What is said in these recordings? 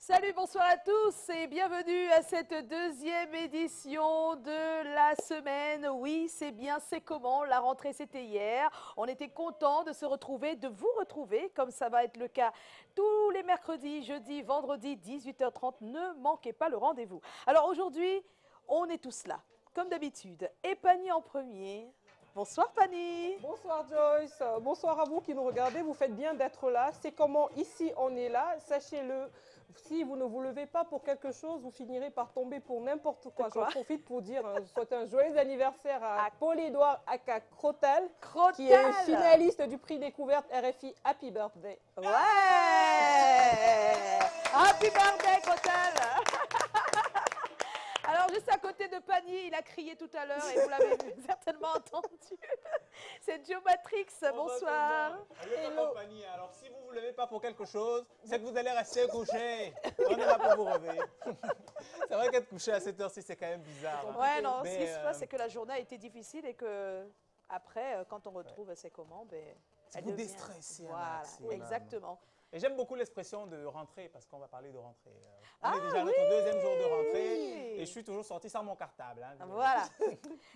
Salut, bonsoir à tous et bienvenue à cette deuxième édition de la semaine. Oui, c'est bien, c'est comment. La rentrée, c'était hier. On était contents de se retrouver, de vous retrouver, comme ça va être le cas tous les mercredis, jeudis, vendredis, 18h30. Ne manquez pas le rendez-vous. Alors aujourd'hui, on est tous là, comme d'habitude. Et Pani en premier. Bonsoir Pani. Bonsoir Joyce, bonsoir à vous qui nous regardez, vous faites bien d'être là. C'est comment ici on est là, sachez-le. Si vous ne vous levez pas pour quelque chose, vous finirez par tomber pour n'importe quoi. J'en profite pour dire, je souhaite un joyeux anniversaire à Paul-Édouard Aka Crotal, qui est finaliste du prix découverte RFI Happy Birthday. Ouais. Happy Birthday Crotal. Alors, juste à côté de Pani, il a crié tout à l'heure et vous l'avez certainement entendu. C'est Joe Matrix, bonsoir. Hello. Alors, si vous ne vous levez pas pour quelque chose, c'est que vous allez rester couché. On est là pour vous relever. C'est vrai qu'être couché à cette heure-ci, c'est quand même bizarre. Hein. Ouais, non, ce qui se passe, c'est que la journée a été difficile et que après, quand on retrouve ses commandes, ça vous déstresse. Voilà, exactement. Et j'aime beaucoup l'expression de rentrée parce qu'on va parler de rentrée. On est déjà à notre deuxième jour de rentrée et je suis toujours sorti sans mon cartable. Hein. Voilà.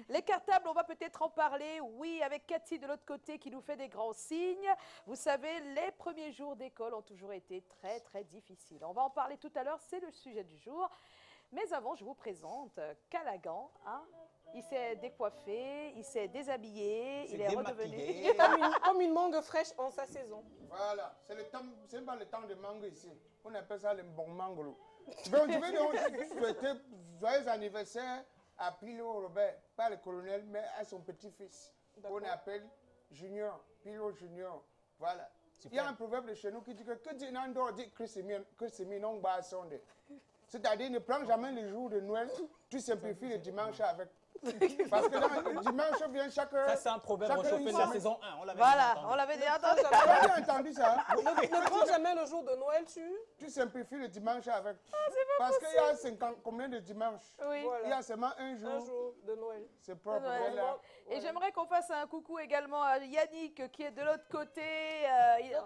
Les cartables, on va peut-être en parler. Oui, avec Cathy de l'autre côté qui nous fait des grands signes. Vous savez, les premiers jours d'école ont toujours été très, très difficiles. On va en parler tout à l'heure, c'est le sujet du jour. Mais avant, je vous présente Callaghan. Hein. Il s'est décoiffé, il s'est déshabillé, il est redevenu comme une mangue fraîche en sa saison. Voilà, c'est pas le temps de mangue ici. On appelle ça le bon mangue. Donc, je vais donc souhaiter joyeux anniversaire à Pilo Robert, pas le colonel, mais à son petit-fils, qu'on appelle Junior, Pilo Junior. Voilà. Super. Il y a un proverbe de chez nous qui dit que Dieu n'en dort dit que c'est non bas sonde. C'est-à-dire, ne prends jamais le jour de Noël, tu simplifies le dimanche avec. Parce que le dimanche vient chaque heure. Ça, c'est un proverbe réchauffé de la saison 1. On l'avait déjà entendu. Vous avez entendu ça? Ne prends jamais le jour de Noël, tu simplifies le dimanche avec. Parce qu'il y a 50, combien de dimanches? Oui. Voilà. Il y a seulement un jour de Noël. C'est propre. Et j'aimerais qu'on fasse un coucou également à Yannick qui est de l'autre côté.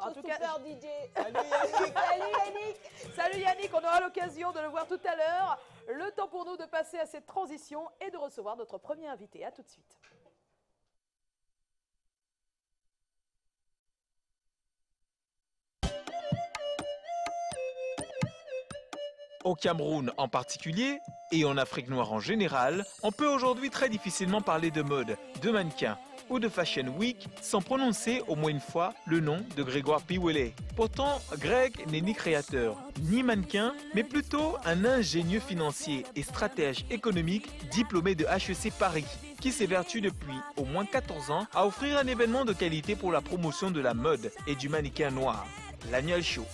En tout cas, DJ. Salut Yannick. Salut Yannick. Salut Yannick, on aura l'occasion de le voir tout à l'heure. Le temps pour nous de passer à cette transition et de recevoir notre premier invité. À tout de suite. Au Cameroun en particulier, et en Afrique noire en général, on peut aujourd'hui très difficilement parler de mode, de mannequin ou de Fashion Week sans prononcer au moins une fois le nom de Grégoire Piwele. Pourtant, Greg n'est ni créateur, ni mannequin, mais plutôt un ingénieux financier et stratège économique diplômé de HEC Paris, qui s'évertue depuis au moins 14 ans à offrir un événement de qualité pour la promotion de la mode et du mannequin noir, l'Annual Show.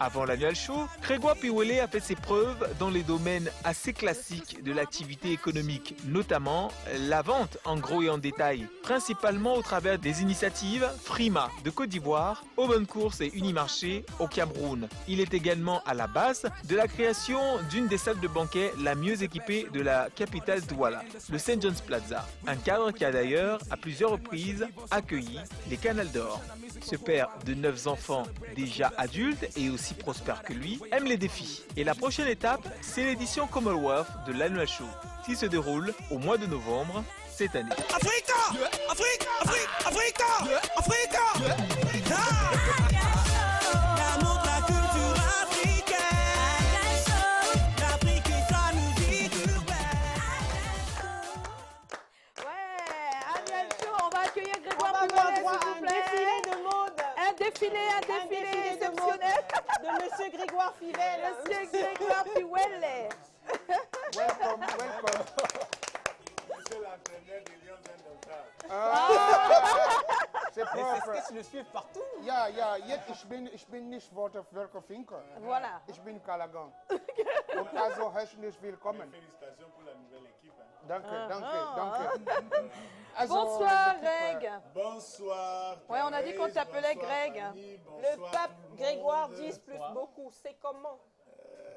Avant l'Annual Show, Grégoire Piwele a fait ses preuves dans les domaines assez classiques de l'activité économique, notamment la vente en gros et en détail, principalement au travers des initiatives Frima de Côte d'Ivoire, Open Course et Unimarché au Cameroun. Il est également à la base de la création d'une des salles de banquet la mieux équipée de la capitale Douala, le St. John's Plaza, un cadre qui a d'ailleurs à plusieurs reprises accueilli les Canals d'Or. Ce père de 9 enfants déjà adultes et aussi prospère que lui aime les défis. Et la prochaine étape, c'est l'édition Commonwealth de l'Annual Show qui se déroule au mois de novembre cette année. Africa! Africa! Africa! Africa! Africa! Un défilé exceptionnel de monsieur Monsieur Grégoire Fidel. Monsieur Grégoire Piwele. Welcome, welcome. Monsieur l'entraîneur des Lions Indomptables. C'est Mais c'est ce propre. que tu le suives partout. Ja, ja, jetzt ich bin nicht welcher Finker. Voilà. Ich bin Callaghan. Und also herzlich willkommen. Félicitations pour la nouvelle équipe. Hein. Danke, danke, danke. Also, Bonsoir, l'équipe, Greg. Bonsoir. Ouais, on a dit qu'on Thérèse, t'appelait bonsoir, Greg. Fanny, Le bonsoir pape tout le Grégoire monde. 10 plus beaucoup, c'est comment?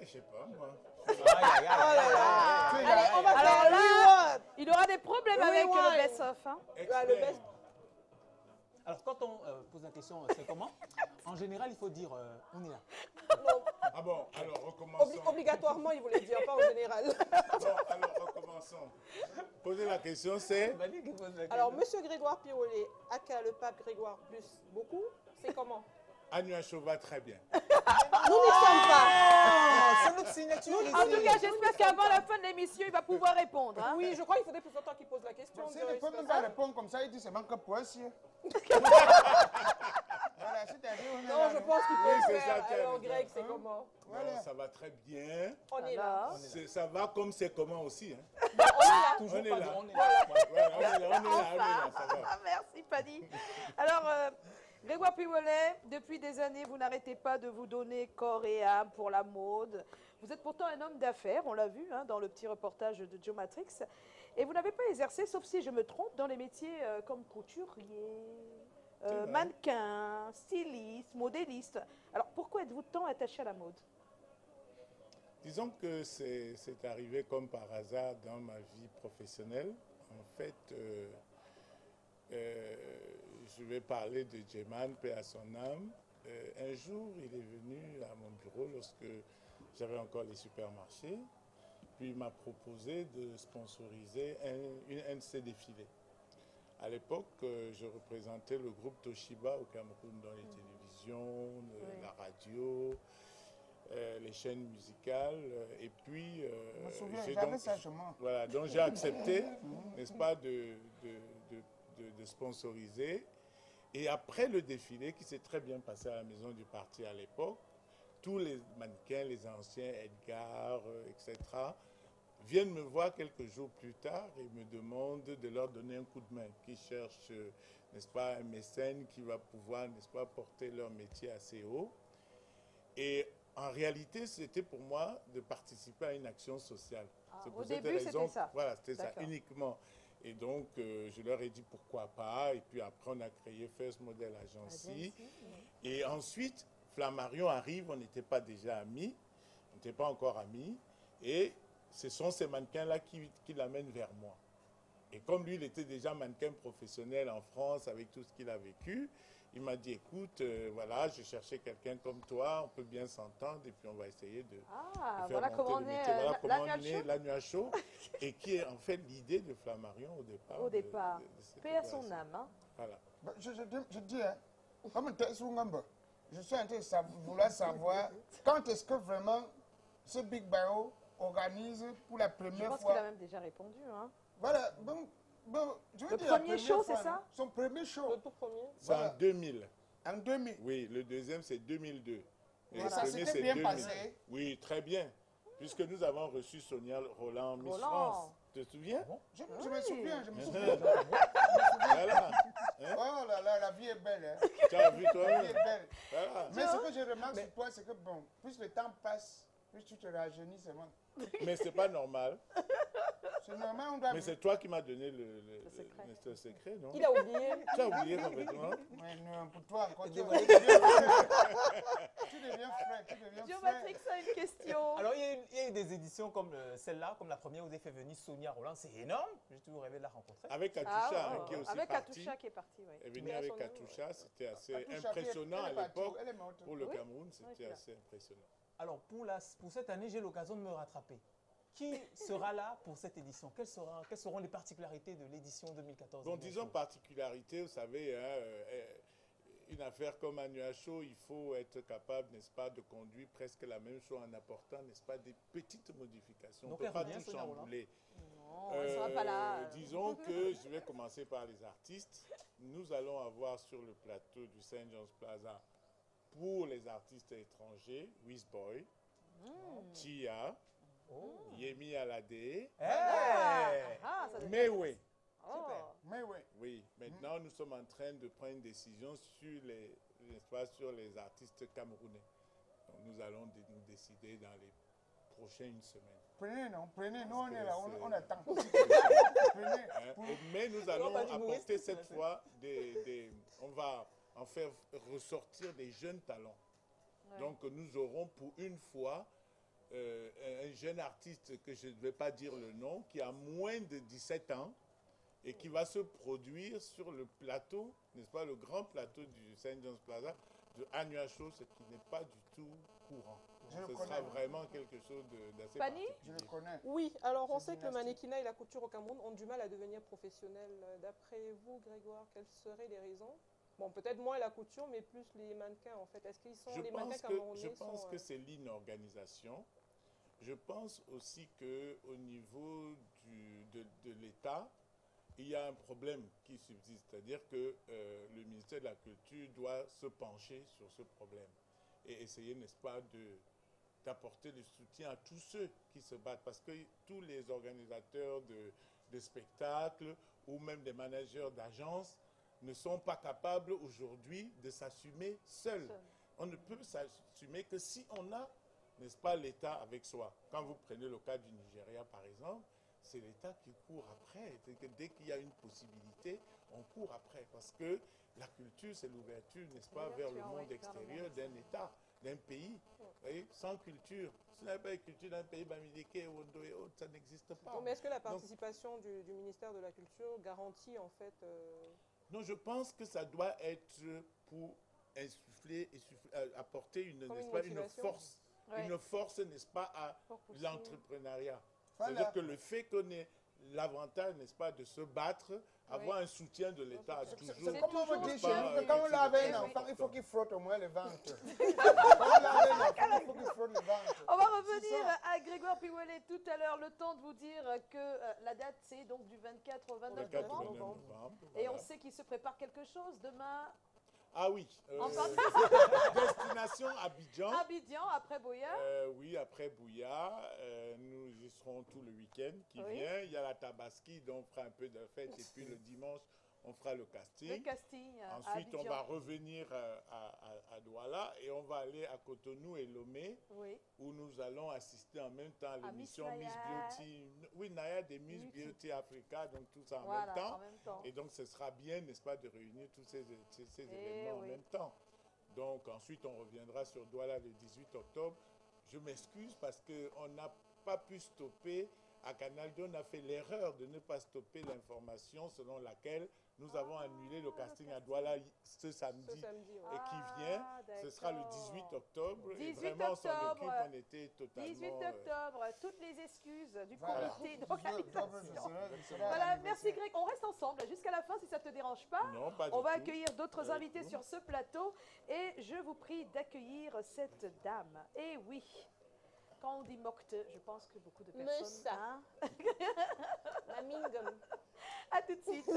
Je sais pas, moi. Aïe, aïe, aïe, aïe, aïe. tu es Allez, là. on va Alors faire là, rewind. il aura des problèmes avec le Rewind. best-of. Hein. Ah, le best. Alors, quand on pose la question, c'est comment? En général, il faut dire on est là. Non, Ah bon, alors recommençons. obligatoirement, il voulait dire, pas en général. Bon, alors recommençons. Poser la question, c'est. Manu qui pose la question. Alors, Monsieur Grégoire Piollet, aka le pape Grégoire plus beaucoup, c'est comment? Anuacho va très bien. Nous n'y sommes pas. Ah, c'est notre signature ici. En tout cas, j'espère qu'avant la fin de l'émission, il va pouvoir répondre. Hein. Oui, je crois qu'il faudrait plus longtemps qu'il pose la question. Si ne peut même pas répondre comme ça, il dit c'est manque poisson. Voilà, c'est-à-dire, on est Non, là, je nous. pense qu'il peut Oui, le c'est ça faire. qu'elle Alors, veut dire. Greg, c'est comment? Voilà. Non, ça va très bien. On est là. Alors, Ça va comme c'est comment aussi. Hein. Toujours On est pas là. de- on est là. Ouais, on est là, ça va. ah, merci, Fanny. Alors, Grégoire Piwele, depuis des années, vous n'arrêtez pas de vous donner corps et âme pour la mode. Vous êtes pourtant un homme d'affaires, on l'a vu hein, dans le petit reportage de Joe Matrix. Et vous n'avez pas exercé, sauf si je me trompe, dans les métiers comme couturier, vrai. mannequin, styliste, modéliste. Alors, pourquoi êtes-vous tant attaché à la mode? Disons que c'est arrivé comme par hasard dans ma vie professionnelle. En fait, je vais parler de Jeman, paix à son âme. Un jour, il est venu à mon bureau lorsque j'avais encore les supermarchés. Puis il m'a proposé de sponsoriser un de ses défilés. À l'époque, je représentais le groupe Toshiba au Cameroun dans les télévisions, la radio, les chaînes musicales. Et puis, Je me souviens, j'ai j'avais donc- ça chez moi. voilà, donc j'ai accepté, n'est-ce pas, de sponsoriser. Et après le défilé, qui s'est très bien passé à la maison du parti à l'époque, tous les mannequins, les anciens, Edgar, etc., viennent me voir quelques jours plus tard et me demandent de leur donner un coup de main, qui cherchent, n'est-ce pas, un mécène qui va pouvoir, n'est-ce pas, porter leur métier assez haut. Et en réalité, c'était pour moi de participer à une action sociale. Ah, C'est au pour cette début, raison- c'était ça. Voilà, c'était ça D'accord. uniquement. Et donc, je leur ai dit pourquoi pas. Et puis après, on a créé First Model Agency. Et ensuite, Flammarion arrive, on n'était pas déjà amis, on n'était pas encore amis. Et ce sont ces mannequins-là qui l'amènent vers moi. Et comme lui, il était déjà mannequin professionnel en France avec tout ce qu'il a vécu, il m'a dit, écoute, voilà, je cherchais quelqu'un comme toi, on peut bien s'entendre et puis on va essayer de, Ah, de faire voilà monter comment le on est métier. Voilà comment l'annual on est show. l'annual show et qui est en fait l'idée de Flammarion au départ. Au départ. de cette Paix à son opération. âme. Hein. Voilà. Bah, je dis, hein, comme tu es sous Ngamba, je suis en train de vouloir savoir quand est-ce que vraiment ce Big Barrow organise pour la Je première pense qu'il fois. a même déjà répondu. Hein. Voilà, bon, je veux Le dire la premier première show, c'est fois, ça non? Son premier show, Le tout premier. C'est Voilà. en 2000. en 2000. Oui, le deuxième, c'est 2002. Et Voilà. le Ça premier, s'était c'est bien 2000. passé. Oui, très bien. Puisque nous avons reçu Sonia Roland, Miss Roland. France. Tu te souviens? Je me souviens, je me souviens. Voilà. Hein? Oh là là, la vie est belle. Hein. Tu as vu La toi vie est belle. Voilà. Mais ce que je remarque sur toi, c'est que bon, plus le temps passe, plus tu te rajeunis seulement. Mais c'est pas normal. C'est normal, on doit. Mais c'est toi qui m'as donné secret. le secret, non? Il a oublié. Tu as oublié complètement. Mais non, pour toi, quand tu Désolé. deviens frais, tu deviens Joe frais. Matrix a une question. Alors, il y a eu des éditions comme celle-là, comme la première où vous avez fait venir Sonia Roland. C'est énorme. J'ai toujours rêvé de la rencontrer. Avec Katusha, Ah, hein, qui est aussi avec parti. Katusha qui est parti, oui. Elle est venue Mais à avec son nom, Katusha, c'était assez Katusha, impressionnant elle à est partie, l'époque. elle est morte. Pour le Oui. Cameroun, Oui, c'était c'est là. assez impressionnant. Alors, pour cette année, j'ai l'occasion de me rattraper. Qui sera là pour cette édition? Quelles seront les particularités de l'édition 2014? Bon, disons particularité, vous savez, hein, une affaire comme Annual Show, il faut être capable, n'est-ce pas, de conduire presque la même chose en apportant, n'est-ce pas, des petites modifications. Donc, on ne elle peut pas revient, tout Sonia Roland. chambouler. Non, elle ne sera pas là. Disons que je vais commencer par les artistes. Nous allons avoir sur le plateau du Saint John's Plaza pour les artistes étrangers, Wizboy, Chia, Yemi Alade, Mewe. Mais oui. Oui, maintenant nous sommes en train de prendre une décision sur les artistes camerounais. Donc, nous allons nous décider dans les prochaines semaines. Prenez, nous on est là, on attend. Mais nous allons apporter cette fois on va en faire ressortir des jeunes talents. Ouais. Donc nous aurons pour une fois un jeune artiste que je ne vais pas dire le nom, qui a moins de 17 ans et qui va se produire sur le plateau, n'est-ce pas, le grand plateau du St. John's Plaza de Annual Show, ce qui n'est pas du tout courant. Ce sera vraiment quelque chose d'assez particulier. Je le connais. Oui, alors on sait que le mannequinat et la couture au Cameroun ont du mal à devenir professionnels. D'après vous, Grégoire, quelles seraient les raisons? Bon, peut-être moins la couture, mais plus les mannequins, en fait. Est-ce qu'ils sont les mannequins camerounais? Je pense que c'est l'inorganisation. Je pense aussi qu'au niveau de l'État, il y a un problème qui subsiste. C'est-à-dire que le ministère de la Culture doit se pencher sur ce problème et essayer, n'est-ce pas, d'apporter le soutien à tous ceux qui se battent. Parce que tous les organisateurs de spectacles ou même des managers d'agences ne sont pas capables aujourd'hui de s'assumer seuls. On ne peut s'assumer que si on a, n'est-ce pas, l'État avec soi. Quand vous prenez le cas du Nigeria, par exemple, c'est l'État qui court après. Dès qu'il y a une possibilité, on court après. Parce que la culture, c'est l'ouverture, n'est-ce pas, vers le monde extérieur d'un État, d'un pays. Vous voyez, sans culture, si on n'a pas de culture d'un pays, Bamileke, Wondo et autres, ça n'existe pas. Mais est-ce que la participation du ministère de la Culture garantit, en fait... Non, je pense que ça doit être pour apporter une force. Ouais. Une force, n'est-ce pas, à l'entrepreneuriat. C'est-à-dire que le fait qu'on ait l'avantage, n'est-ce pas, de se battre, avoir un soutien de l'État toujours. C'est comme on me dit chez nous que quand on lave un enfant, il faut qu'il frotte au moins le ventre. Quand on lave un enfant, il faut qu'il frotte le ventre. On va revenir à Grégoire Piwele tout à l'heure. Le temps de vous dire que la date, c'est donc du 24 au 29 novembre. Et on sait qu'il se prépare quelque chose demain. Ah oui, destination Abidjan. Abidjan, après Bouya. Oui, après Bouya. Nous y serons tout le week-end qui vient. Il y a la Tabaski, donc on fera un peu de fête. Et puis le dimanche, on fera le casting. Le casting Ensuite, on va revenir à Douala et on va aller à Cotonou et Lomé, où nous allons assister en même temps à l'émission Miss Beauty. Oui, Naya des Miss Beauty Africa, donc tout ça en même temps. Et donc, ce sera bien, n'est-ce pas, de réunir tous ces événements en même temps. Donc, ensuite, on reviendra sur Douala le 18 octobre. Je m'excuse parce qu'on n'a pas pu stopper. À Canal 2, on a fait l'erreur de ne pas stopper l'information selon laquelle nous avons annulé le casting à Douala ce samedi et qui vient. Ce sera le 18 octobre. 18 et vraiment, octobre, on s'en occupe, on était totalement... 18 octobre, toutes les excuses du comité d'organisation. Voilà, merci Greg. On reste ensemble jusqu'à la fin si ça ne te dérange pas. Non, pas du on va tout. accueillir d'autres invités sur ce plateau et je vous prie d'accueillir cette dame. Et oui, quand on dit Mokte, je pense que beaucoup de personnes... Hein? La Mingum. À tout de suite.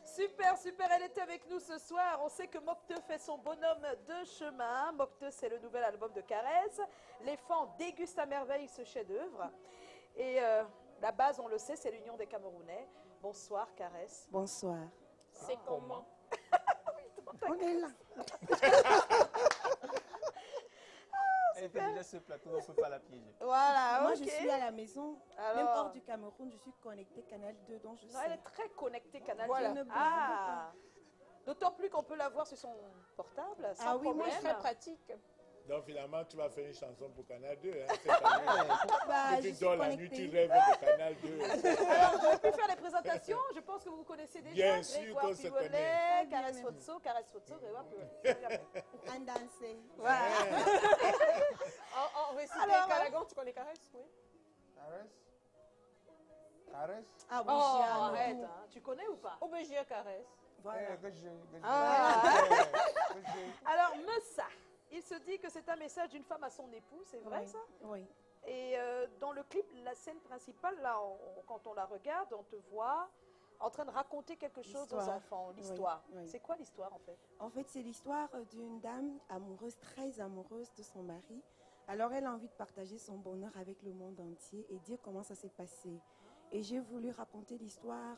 Super, super, elle était avec nous ce soir. On sait que Mocteux fait son bonhomme de chemin. Mocteux, c'est le nouvel album de Caresse. Les fans dégustent à merveille ce chef-d'œuvre. Et la base, on le sait, c'est l'union des Camerounais. Bonsoir, Caresse. Bonsoir. C'est comment? On est là. Elle fait déjà ce plateau, on ne peut pas la piéger. Voilà, Moi, ok. je suis à la maison. Alors... Même hors du Cameroun, je suis connectée Canal 2, donc je Non, sais. elle est très connectée, Canal Voilà. 2. Ah, d'autant plus qu'on peut la voir sur son portable, sans Ah oui, moi, problème. très pratique. Donc finalement, tu vas faire une chanson pour Canal 2. Hein, cette année. Bah, Que je tu suis dors la nuit, connectée. tu rêves de Canal 2. Alors, je vais plus faire les présentations. Je pense que vous vous connaissez déjà. Bien sûr Grégoire qu'on se Pivolet, connaît. Caresse Fotso, Grégoire Pivolet. Un danser. Voilà. En récité Alors, Calagan, tu connais Caresse? Oui. Caresse. Caresse. Ah oui, Oh, j'ai un arrête. auto. Hein. Tu connais ou pas? Aubergine Caresse. Voilà. Que j'ai. Ah. Que j'ai. Alors, Messa, il se dit que c'est un message d'une femme à son époux, c'est vrai Oui, ça? oui. Et dans le clip, la scène principale, là, quand on la regarde, on te voit en train de raconter quelque chose aux L'histoire. enfants, l'histoire. Oui, oui. C'est quoi l'histoire en fait? En fait, c'est l'histoire d'une dame amoureuse, très amoureuse de son mari. Alors, elle a envie de partager son bonheur avec le monde entier et dire comment ça s'est passé. Et j'ai voulu raconter l'histoire,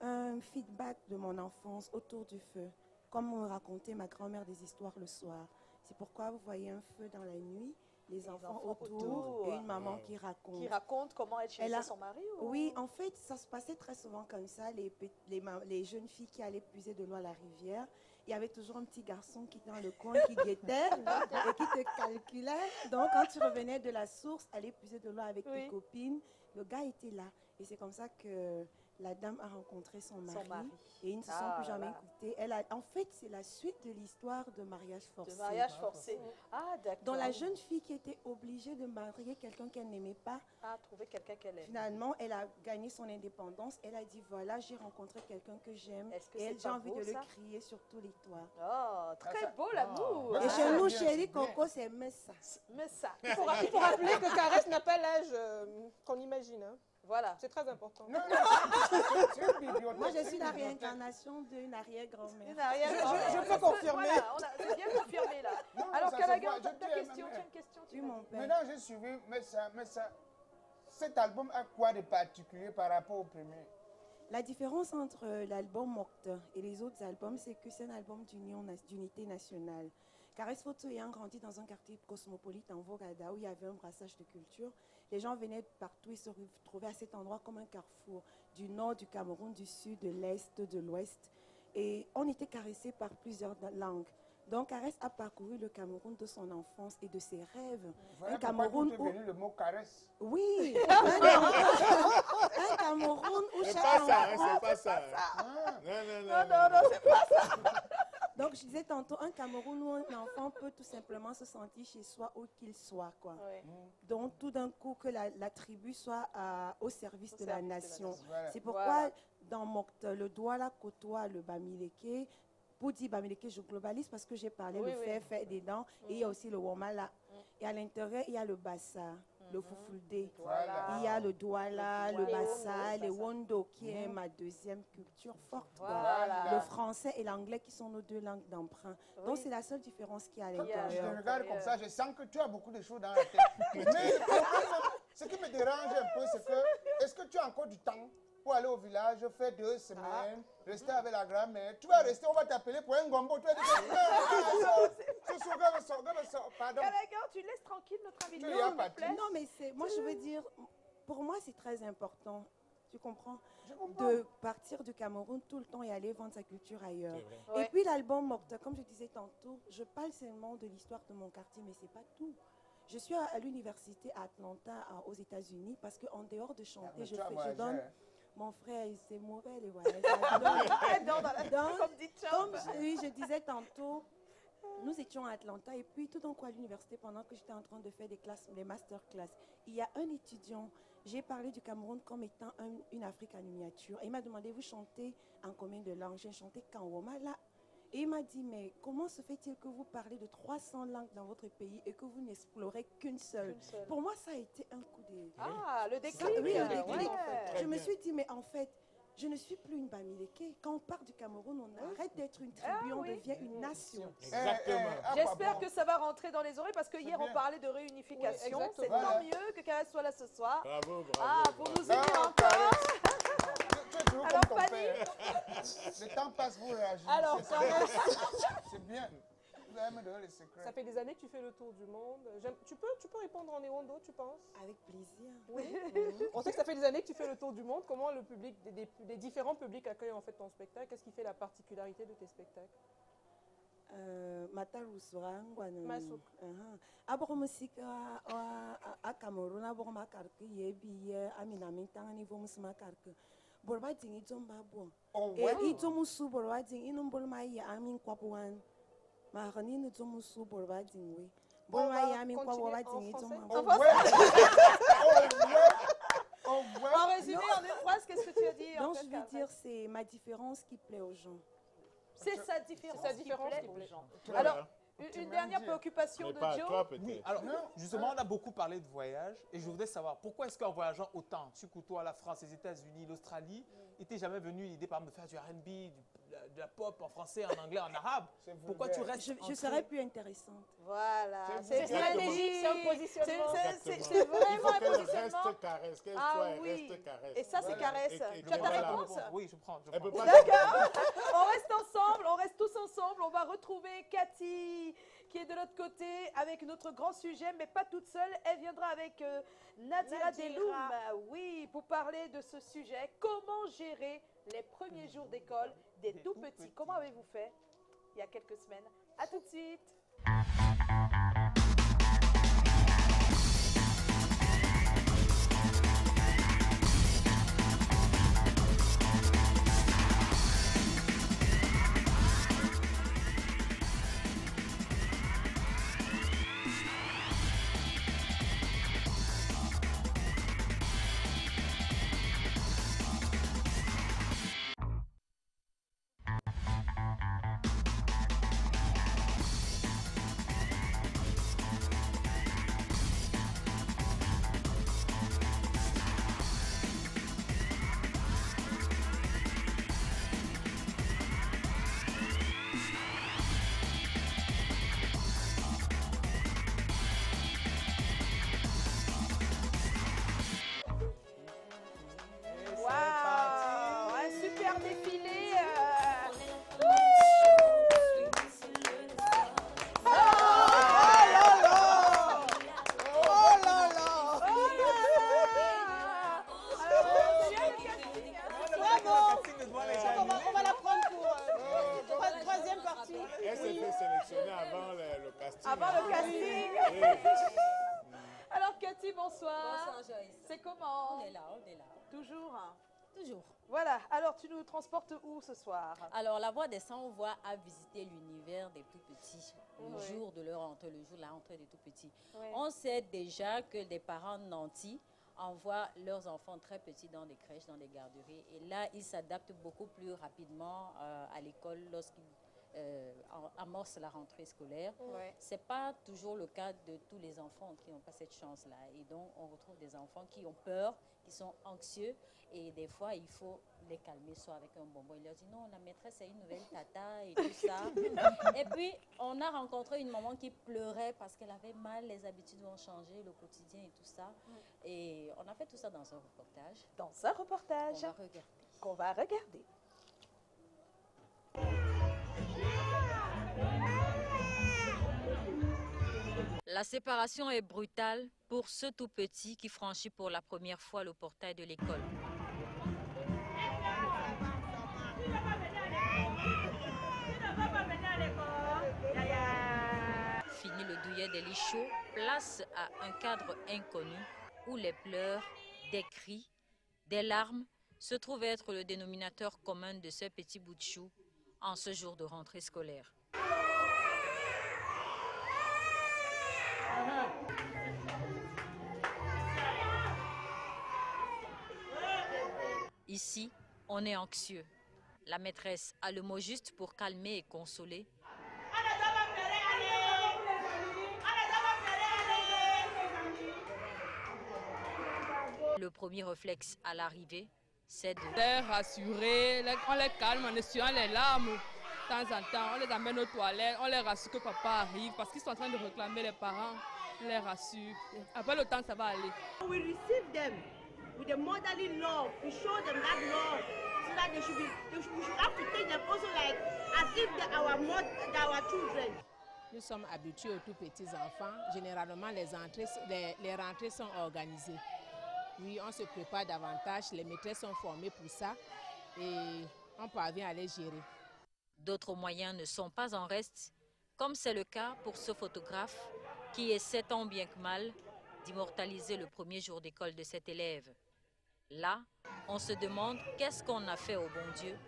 un feedback de mon enfance autour du feu, comme me racontait ma grand-mère des histoires le soir. C'est pourquoi vous voyez un feu dans la nuit, les enfants autour et une maman qui raconte. Qui raconte comment elle cherchait son mari ou... Oui, en fait, ça se passait très souvent comme ça. Les jeunes filles qui allaient puiser de l'eau à la rivière, il y avait toujours un petit garçon qui était dans le coin, qui guettait et qui te calculait. Donc, quand tu revenais de la source, aller puiser de l'eau avec tes copines, le gars était là. Et c'est comme ça que la dame a rencontré son mari. Et ils ne se sont plus jamais écoutés. En fait, c'est la suite de l'histoire de mariage forcé. De mariage forcé. Ah, d'accord. Dans la jeune fille qui était obligée de marier quelqu'un qu'elle n'aimait pas. Ah, trouver quelqu'un qu'elle aime. Finalement, elle a gagné son indépendance. Elle a dit, voilà, j'ai rencontré quelqu'un que j'aime. Et j'ai envie de le crier sur tous les toits. Oh, très beau l'amour. Et chez nous, chérie Coco, c'est Messa. Messa. Il faut rappeler que Caresse n'a pas l'âge qu'on imagine. Hein. Voilà. C'est très important. Moi, je suis la réincarnation d'une arrière-grand-mère. Une arrière-grand-mère. Je peux confirmer. Voilà, c'est bien confirmé là. Non, alors, ça Calagan, se voit. ta question, tu as une question? Tu mon père. Maintenant, j'ai suivi, mais ça, cet album a quoi de particulier par rapport au premier? La différence entre l'album Mocteux et les autres albums, c'est que c'est un album d'unité nationale. Caresse Fotso ayant grandi dans un quartier cosmopolite en Vogada où il y avait un brassage de culture, les gens venaient de partout et se retrouvaient à cet endroit comme un carrefour du nord du Cameroun, du sud, de l'est, de l'ouest. Et on était caressés par plusieurs langues. Donc Caresse a parcouru le Cameroun de son enfance et de ses rêves. Voilà un Cameroun où... le mot caresse. Oui, un Cameroun où C'est chaque pas ça, enfant... c'est pas ça. Non, c'est pas ça. Donc, je disais tantôt, un Cameroun où un enfant peut tout simplement se sentir chez soi où qu'il soit, quoi. Oui. Donc, tout d'un coup, que la tribu soit au service de la nation. Voilà. C'est pourquoi, dans Mocteux, le Douala côtoie le Bamileke. Pour dire Bamileke, je globalise parce que j'ai parlé le fait des dents. Et il y a aussi le Womala. Et à l'intérieur, il y a le Bassa, le Foufoulde. Voilà. Il y a le Douala, le Bassa, le Wondo, qui est ma deuxième culture forte. quoi. Voilà. Le français et l'anglais qui sont nos deux langues d'emprunt. Donc, c'est la seule différence qu'il y a à Quand je te l'intérieur. regarde comme ça, je sens que tu as beaucoup de choses dans la tête. Mais ce qui me dérange un peu, c'est que, est-ce que tu as encore du temps pour aller au village, faire 2 semaines, rester avec la grand-mère? Tu vas rester, on va t'appeler pour un gombo. Tu vas dire, pardon. Calagan, tu laisses tranquille notre invité, Tu s'il y as vous pas plaît. Non, mais moi, je veux dire, pour moi, c'est très important. Tu comprends? Je comprends. De partir du Cameroun tout le temps et aller vendre sa culture ailleurs. C'est Et puis l'album Mocteux, comme je disais tantôt, je parle seulement de l'histoire de mon quartier, mais c'est pas tout. Je suis à l'université à Atlanta, aux États-Unis, parce qu'en dehors de chanter, je donne... Mon frère, c'est mauvais, les voyages. Comme je disais tantôt, nous étions à Atlanta et puis tout d'un coup à l'université, pendant que j'étais en train de faire des masterclass, il y a un étudiant, j'ai parlé du Cameroun comme étant une Afrique en miniature. Et il m'a demandé, vous chantez en combien de langues? J'ai chanté Kanwomala. Et il m'a dit, mais comment se fait-il que vous parlez de 300 langues dans votre pays et que vous n'explorez qu'une seule? Pour moi, ça a été un coup de... Ah, le déclic. Oui, le déclic. Ouais. Je me suis dit, mais en fait, je ne suis plus une Bamileke. Quand on part du Cameroun, on arrête d'être une tribu, on devient une nation. Exactement. J'espère que ça va rentrer dans les oreilles parce que hier on parlait de réunification. Oui, C'est exactement. tant mieux que Caresse soit là ce soir. Bravo, bravo. Ah, pour bravo. nous aider Ah, encore. Tu es toujours Alors, comme ton Fanny. père. Le temps passe, vous réagissez. Alors, C'est bien. Vous allez me donner les secrets. ça fait des années que tu fais le tour du monde. Tu peux répondre en Ewondo, tu penses? Avec plaisir. On sait que ça fait des années que tu fais le tour du monde. Comment le public, des différents publics accueillent en fait ton spectacle? Qu'est-ce qui fait la particularité de tes spectacles? Matarusura ngwana Masuk. aboko musika a Cameroun aboko makarke yebi amina mintanga niveau musmakarke borba dingi tomba bon Oh, e ouais. itomusu borba dingi ino bolma ya amin kwapuan ma khani no tomusu borba dingwe bolma ya amin kwapuan dingi tomba Oh, bon. ouais. Oh, ouais. Oh, ouais. En résumé, en une phrase, qu'est-ce que tu as dit? en Donc fait, je veux Caresse dire c'est ma différence qui plaît aux gens. c'est sa différence, C'est sa différence qui qui plaît plaît. aux gens. Voilà. Alors, Tu une m'as dernière dit. préoccupation Mais de pas à Joe. toi, peut-être. Oui, alors Non. justement, on a beaucoup parlé de voyage et je voudrais savoir pourquoi est-ce qu'en voyageant autant, tu côtoies la France, les États-Unis, l'Australie, il t'est jamais venu l'idée par exemple de faire du R&B, de la pop en français, en anglais, en arabe? C'est Pourquoi vulgaire. tu restes Je ancré- serais plus intéressante. Voilà, C'est c'est exactement. stratégique. C'est un positionnement. C'est Exactement. c'est Il vraiment faut un qu'elle positionnement. reste caresse, qu'elle Ah soit oui. reste caresse. Et ça, c'est Voilà. Caresse. Et- Tu as et ta voilà. réponse? Oui, je prends. Elle peut pas D'accord. On reste ensemble, on reste tous ensemble. On va retrouver Cathy qui est de l'autre côté avec notre grand sujet, mais pas toute seule. Elle viendra avec Nadira Deloum, oui, pour parler de ce sujet. Comment gérer les premiers jours d'école des tout petits? Comment avez-vous fait il y a quelques semaines? À tout de suite. Waouh, un super défilé. On va la prendre pour troisième partie. Elle s'est fait sélectionner avant le casting. Avant le casting. Oui. Alors Cathy, bonsoir. Bonsoir Joyce. C'est comment? On est là, on est là. Toujours. Toujours. Voilà, alors tu nous transportes où ce soir? Alors, la voix des sans-voix a visité l'univers des tout petits le Oui. jour de leur rentrée, le jour de la rentrée des tout petits. Oui. On sait déjà que des parents nantis envoient leurs enfants très petits dans des crèches, dans des garderies. Et là, ils s'adaptent beaucoup plus rapidement à l'école lorsqu'ils amorcent la rentrée scolaire. Ouais. Ce n'est pas toujours le cas de tous les enfants qui n'ont pas cette chance-là. Et donc, on retrouve des enfants qui ont peur, qui sont anxieux. Et des fois, il faut les calmer, soit avec un bonbon. Il leur dit non, la maîtresse est une nouvelle tata et tout ça. Et puis, on a rencontré une maman qui pleurait parce qu'elle avait mal, les habitudes vont changer, le quotidien et tout ça. Et on a fait tout ça dans un reportage. Dans un reportage On va regarder. qu'on va regarder. La séparation est brutale pour ce tout petit qui franchit pour la première fois le portail de l'école. Fini le douillet des lits chauds, place à un cadre inconnu où les pleurs, des cris, des larmes se trouvent être le dénominateur commun de ce petit bout de chou en ce jour de rentrée scolaire. Ici, on est anxieux. La maîtresse a le mot juste pour calmer et consoler. Le premier réflexe à l'arrivée, c'est de les rassurer, on les calme en essuyant les larmes. De temps en temps, on les amène aux toilettes, on les rassure que papa arrive parce qu'ils sont en train de réclamer les parents. On les rassure. Après le temps, ça va aller. We receive them with a motherly love. We show them that love so that we should have to take them also like as if they are our children. Nous sommes habitués aux tout petits enfants. Généralement, les rentrées sont organisées. Oui, on se prépare davantage. Les maîtresses sont formées pour ça et on parvient à les gérer. D'autres moyens ne sont pas en reste, comme c'est le cas pour ce photographe qui essaie tant bien que mal d'immortaliser le premier jour d'école de cet élève. Là, on se demande qu'est-ce qu'on a fait au bon Dieu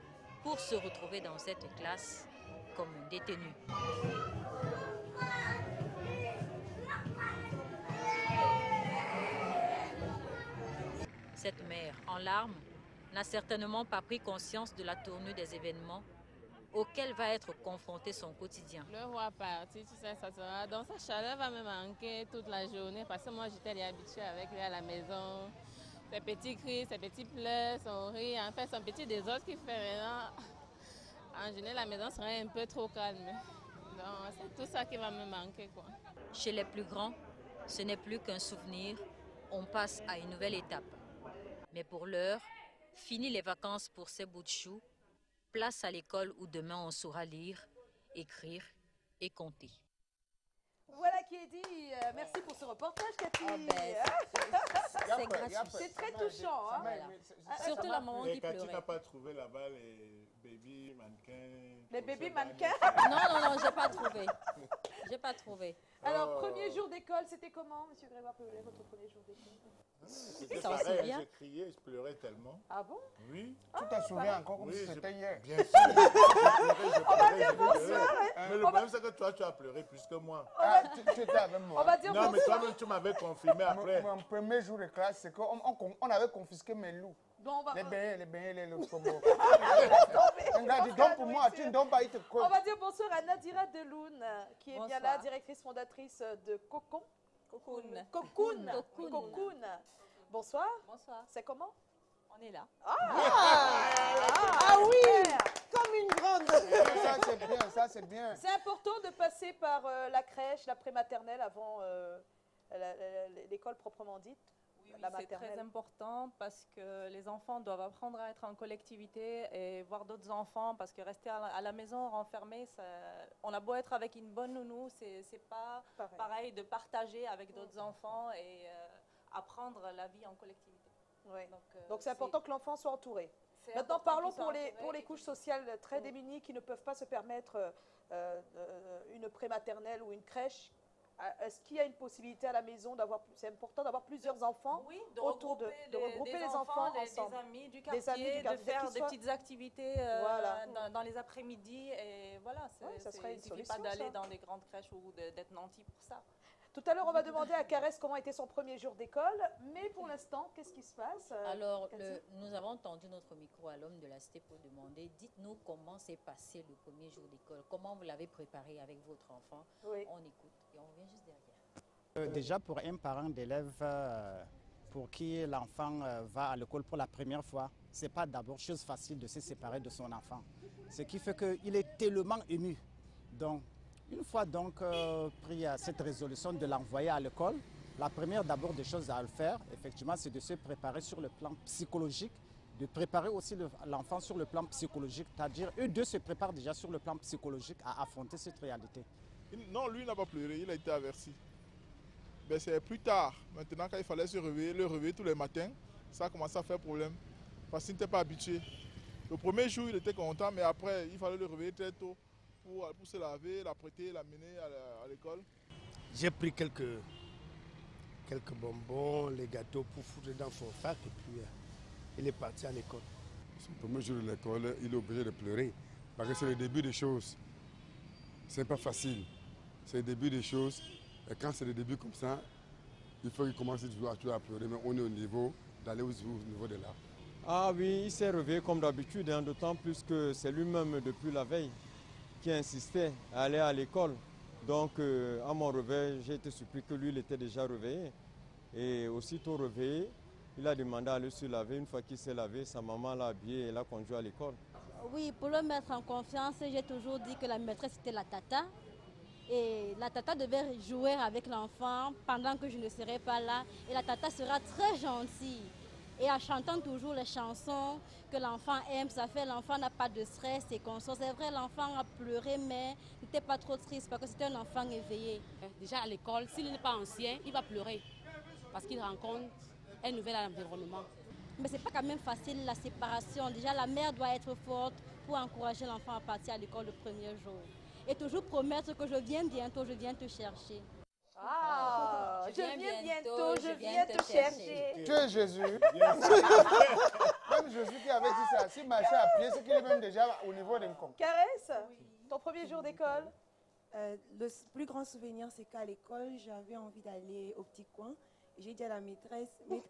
pour se retrouver dans cette classe comme un détenu. Cette mère, en larmes, n'a certainement pas pris conscience de la tournure des événements auquel va être confronté son quotidien. Le voir partir, tu sais, ça sera. Donc sa chaleur va me manquer toute la journée parce que moi j'étais habituée avec lui à la maison. Ses petits cris, ses petits pleurs, son rire, en fait son petit désordre qui fait maintenant. En général, la maison serait un peu trop calme. Donc c'est tout ça qui va me manquer, quoi. Chez les plus grands, ce n'est plus qu'un souvenir. On passe à une nouvelle étape. Mais pour l'heure, fini les vacances pour ces bouts de choux. Place à l'école où demain on saura lire, écrire et compter. Voilà qui est dit. Merci pour ce reportage, Cathy. C'est gratuit. C'est très touchant. Hein? Voilà. Surtout la maman qui pleurait. Cathy n'a pas trouvé là-bas les baby mannequins. Les baby mannequins? Non, j'ai pas trouvé. J'ai pas trouvé. Alors, premier jour d'école, c'était comment, Monsieur Grégoire Peulet, votre premier jour d'école? C'était pareil, j'ai crié, je pleurais tellement. Ah bon? Oui. Tu t'en souviens encore comme si c'était hier? Bien sûr. On va dire bonsoir. Mais le problème, c'est que toi, tu as pleuré plus que moi. Ah, tu étais avec moi. On va dire non, bonsoir. mais toi-même, tu m'avais confirmé après. Mon premier jour de classe, c'est qu'on avait confisqué mes loups. Bon, les beignets, les loups. Donc pour moi, tu ne donnes pas, il te colle. On va dire bonsoir à Nadira Deloun, qui est bien là, directrice fondatrice de Cocon. Cocoon. Bonsoir. Bonsoir. C'est comment? On est là. Ah oui, comme une grande. Ça c'est bien, ça c'est bien. C'est important de passer par la crèche, la prématernelle avant l'école proprement dite. Oui, c'est très important parce que les enfants doivent apprendre à être en collectivité et voir d'autres enfants parce que rester à la maison renfermé, on a beau être avec une bonne nounou, c'est pas pareil de partager avec d'autres enfants et apprendre la vie en collectivité. Oui. Donc c'est important que l'enfant soit entouré. Maintenant parlons pour les couches sociales très démunies qui ne peuvent pas se permettre une prématernelle ou une crèche. Est-ce qu'il y a une possibilité à la maison c'est important d'avoir plusieurs enfants autour de regrouper les enfants ensemble, des amis du quartier, de faire des petites activités dans les après-midi et voilà, ça serait une suffit solution, pas d'aller dans des grandes crèches ou d'être nanti pour ça. Tout à l'heure, on va demander à Caresse comment était son premier jour d'école, mais pour l'instant, qu'est-ce qui se passe? Alors, nous avons tendu notre micro à l'homme de la cité pour demander, dites-nous comment s'est passé le premier jour d'école, comment vous l'avez préparé avec votre enfant. Oui. On écoute et on vient juste derrière. Déjà pour un parent d'élève pour qui l'enfant va à l'école pour la première fois, ce n'est pas d'abord chose facile de se séparer de son enfant. Ce qui fait qu'il est tellement ému. Donc, une fois donc pris cette résolution de l'envoyer à l'école, la première d'abord des choses à le faire, effectivement, c'est de se préparer sur le plan psychologique, de préparer aussi l'enfant sur le plan psychologique, c'est-à-dire eux deux se préparent déjà sur le plan psychologique à affronter cette réalité. Non, lui n'a pas pleuré, il a été averti. Mais c'est plus tard, maintenant quand il fallait le réveiller tous les matins, ça a commencé à faire problème, parce qu'il n'était pas habitué. Le premier jour, il était content, mais après, il fallait le réveiller très tôt. Pour se laver, l'apprêter, l'amener à l'école. J'ai pris quelques bonbons, les gâteaux pour foutre dans son sac et puis il est parti à l'école. Son premier jour de l'école, il est obligé de pleurer parce que c'est le début des choses. C'est pas facile. C'est le début des choses. Et quand c'est le début comme ça, il faut qu'il commence à pleurer. Mais on est au niveau d'aller au niveau de là. Ah oui, il s'est réveillé comme d'habitude, d'autant plus que c'est lui-même depuis la veille qui insistait à aller à l'école. Donc à mon réveil, j'ai été surpris que lui, il était déjà réveillé. Et aussitôt réveillé, Il a demandé à aller se laver. Une fois qu'il s'est lavé, sa maman l'a habillé et l'a conduit à l'école. Oui, pour le mettre en confiance, j'ai toujours dit que la maîtresse était la tata. Et la tata devait jouer avec l'enfant pendant que je ne serai pas là. Et la tata sera très gentille. Et en chantant toujours les chansons que l'enfant aime, ça fait l'enfant n'a pas de stress et consort. C'est vrai, l'enfant a pleuré, mais n'était pas trop triste parce que c'était un enfant éveillé. Déjà à l'école, s'il n'est pas ancien, il va pleurer parce qu'il rencontre un nouvel environnement. Mais c'est pas quand même facile la séparation. Déjà, la mère doit être forte pour encourager l'enfant à partir à l'école le premier jour. Et toujours promettre que je viens bientôt, je viens te chercher. Ah, je viens bientôt, je viens te chercher. Tu es Jésus. Même Jésus qui avait dit ça, s'il marchait à pied, c'est qu'il est même déjà au niveau d'un con. Caresse, ton premier jour d'école? Le plus grand souvenir, c'est qu'à l'école, j'avais envie d'aller au petit coin. J'ai dit à la maîtresse, go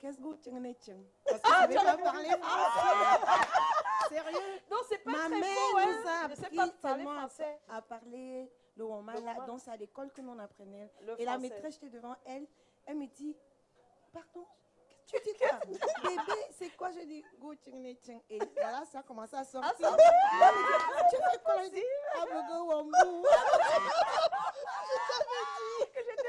tcheng. Parce que je ne savais pas parler français. Sérieux? Non, c'est pas Ma très mère faux, hein. nous a Je sais appris pas parler tellement français. à parler le Woma, donc c'est à l'école que l'on apprenait. Le Et la français. maîtresse, j'étais devant elle, elle me dit, pardon, qu'est-ce que tu dis quoi? Bébé, c'est quoi? Je dis, go tcheng. Et voilà, ça a commencé à sortir. Elle me dit, tu fais quoi? Elle dit, abogo wambou. Que j'étais petite.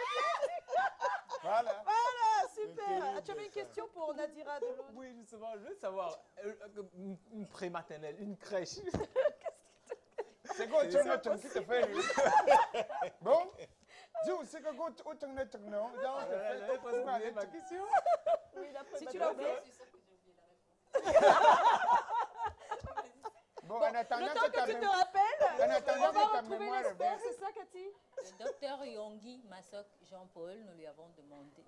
Voilà. Voilà, super. Tu avais une question pour Nadira de l'autre? Oui, justement, je veux savoir, une prématernelle, une crèche. C'est quoi, tu me qui te fait lui? Bon, dis aussi que go tu non. J'avais pas oublié ma question. Oui, Si tu l'as oublié. Bon, en attendant le temps que tu te rappelles, en attendant on va que ta retrouver mémoire l'expert, revienne. c'est ça, Cathy? Le docteur Yonggi Massok Jean-Paul, nous lui avons demandé.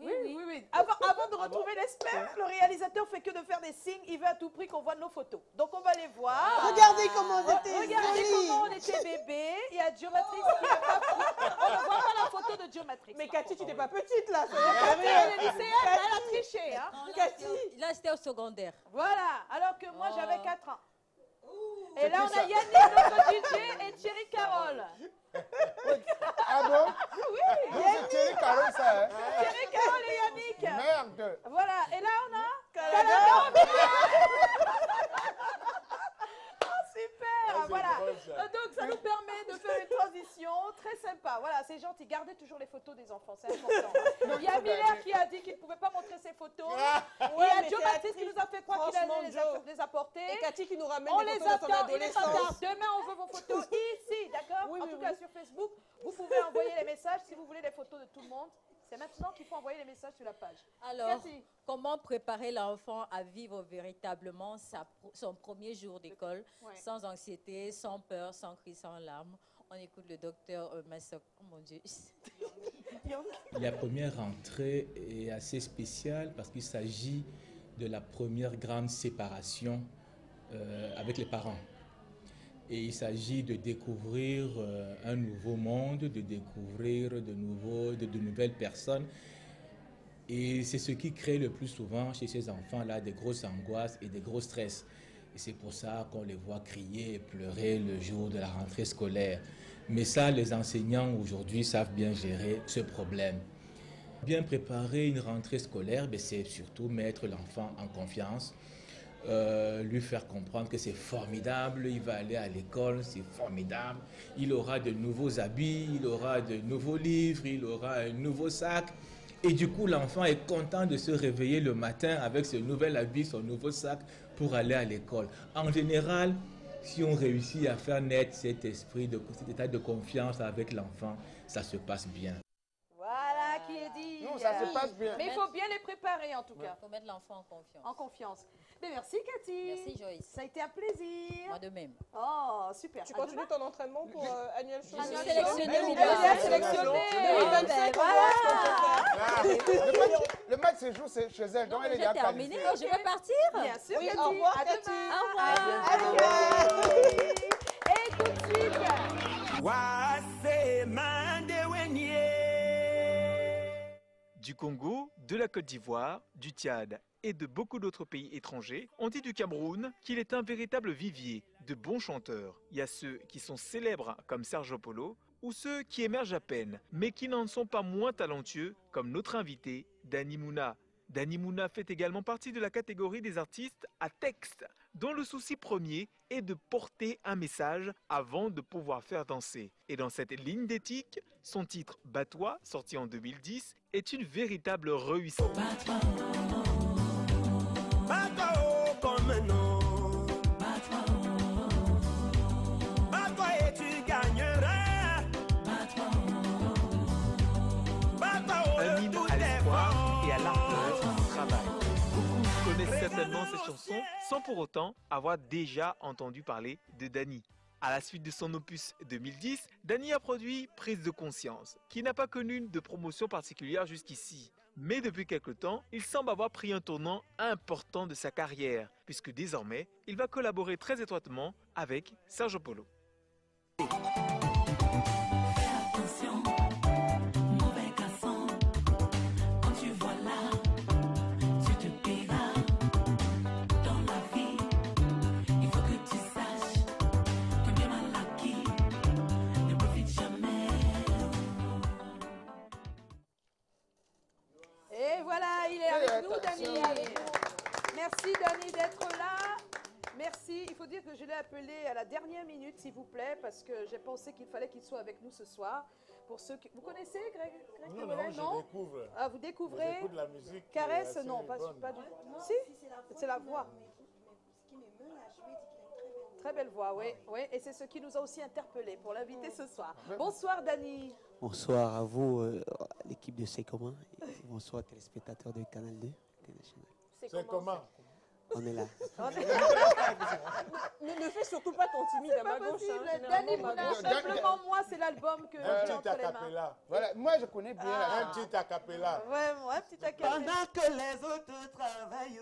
Oui. Avant de retrouver l'expert, le réalisateur fait que de faire des signes. Il veut à tout prix qu'on voit nos photos. Donc on va les voir. Regardez comment on était Regardez jolis. comment on était bébé. Il y a Geomatrix qui n'est pas pris. On ne voit pas la photo de Geomatrix. Mais Cathy, tu n'es pas petite là. Cathy, elle est lycéenne, elle a triché. Hein. Là, c'était au secondaire. Voilà, alors que moi j'avais 4 ans. Et C'est là, on qui a ça? Yannick, notre DJ, et Thierry Carole. Ah bon? Oui, Donc c'est Thierry Carole, ça, hein? Thierry Carole et Yannick. Merde. Voilà, et là, on a Canada. Super, c'est voilà. drôle, ça. Donc, ça nous permet de faire une transition très sympa. Voilà, c'est gentil. Gardez toujours les photos des enfants, c'est important. Il y a Miller qui a dit qu'il ne pouvait pas montrer ses photos. Il y a Joe Baptiste qui nous a fait croire qu'il allait les apporter. Et Cathy qui nous ramène On des les photos de son attend, il est en retard. adolescence. Demain, on veut vos photos ici, d'accord? En tout cas, sur Facebook, vous pouvez envoyer les messages si vous voulez les photos de tout le monde. C'est maintenant qu'il faut envoyer les messages sur la page. Alors, Cathy. comment préparer l'enfant à vivre véritablement son premier jour d'école, sans anxiété, sans peur, sans cris, sans larmes? On écoute le docteur Massok. Oh mon Dieu. La première rentrée est assez spéciale parce qu'il s'agit de la première grande séparation avec les parents. Et il s'agit de découvrir un nouveau monde, de découvrir de nouvelles personnes. Et c'est ce qui crée le plus souvent chez ces enfants-là des grosses angoisses et des gros stress. Et c'est pour ça qu'on les voit crier et pleurer le jour de la rentrée scolaire. Mais ça, les enseignants aujourd'hui savent bien gérer ce problème. Bien préparer une rentrée scolaire, c'est surtout mettre l'enfant en confiance, lui faire comprendre que c'est formidable, il va aller à l'école, c'est formidable, il aura de nouveaux habits, il aura de nouveaux livres, il aura un nouveau sac. Et du coup, l'enfant est content de se réveiller le matin avec ce nouvel habit, son nouveau sac pour aller à l'école. En général, si on réussit à faire naître cet état de confiance avec l'enfant, ça se passe bien. Voilà qui est dit. Non, ça se passe bien. Mais il faut bien les préparer en tout cas. Il faut mettre l'enfant en confiance. En confiance. Mais merci Cathy. Merci Joyce. Ça a été un plaisir. Moi de même. Oh, super. Tu continues ton entraînement pour Annuel Show? Je suis sélectionnée. Sélectionnée. 2025, on voit ce qu'on peut faire. Le match se joue chez elle, donc elle est déjà terminé. qualifiée. Je peux partir? Bien sûr, Oui, Cathy. au revoir, À Cathy. demain. Au revoir. Et tout de suite. Du Congo, de la Côte d'Ivoire, du Tchad et de beaucoup d'autres pays étrangers, on dit du Cameroun qu'il est un véritable vivier de bons chanteurs. Il y a ceux qui sont célèbres comme Serge Polo ou ceux qui émergent à peine, mais qui n'en sont pas moins talentueux comme notre invité Dany Mouna. Dany Mouna fait également partie de la catégorie des artistes à texte, dont le souci premier est de porter un message avant de pouvoir faire danser. Et dans cette ligne d'éthique, son titre « Bat-toi », sorti en 2010, est une véritable réussite. Un hymne à l'espoir et à l'ardeur du travail. Beaucoup connaissent certainement cette chanson sans pour autant avoir déjà entendu parler de Dany. À la suite de son opus 2010, Dany a produit Prise de conscience, qui n'a pas connu de promotion particulière jusqu'ici. Mais depuis quelque temps, il semble avoir pris un tournant important de sa carrière, puisque désormais, il va collaborer très étroitement avec Serge Polo. Et voilà, il est avec nous, Dany. Merci, Dany, d'être là. Merci. Il faut dire que je l'ai appelé à la dernière minute, s'il vous plaît, parce que j'ai pensé qu'il fallait qu'il soit avec nous ce soir. Pour ceux qui... Vous connaissez Greg Non, je découvre. Ah, vous découvrez. J'écoute la musique. Caresse, non, pas du tout. Si, c'est la voix. Très belle voix, oui. Oui. Et c'est ce qui nous a aussi interpellés pour l'inviter ce soir. Bonsoir, Dany. Bonsoir à vous, l'équipe de C'est comment. Et bonsoir, téléspectateurs de Canal 2 International. C'est comment? On est là. Ne fais surtout pas ton timide à ma gauche. Dany Mouna, simplement moi, c'est l'album que j'ai entre les mains. Voilà, moi je connais bien. Un petit acapella. Vraiment, un petit acapella. Pendant que les autres travaillent,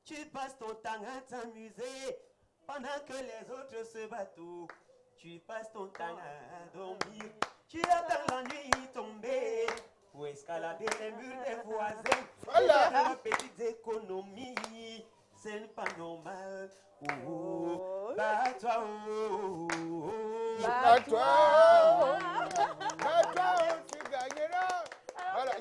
tu passes ton temps à t'amuser. Pendant que les autres se battent, tu passes ton temps à dormir. Tu attends la nuit tomber pour escalader les murs des voisins. Voilà. Faire de petites économies, ce n'est pas normal. Bats-toi, Bats-toi, tu gagneras. Voilà,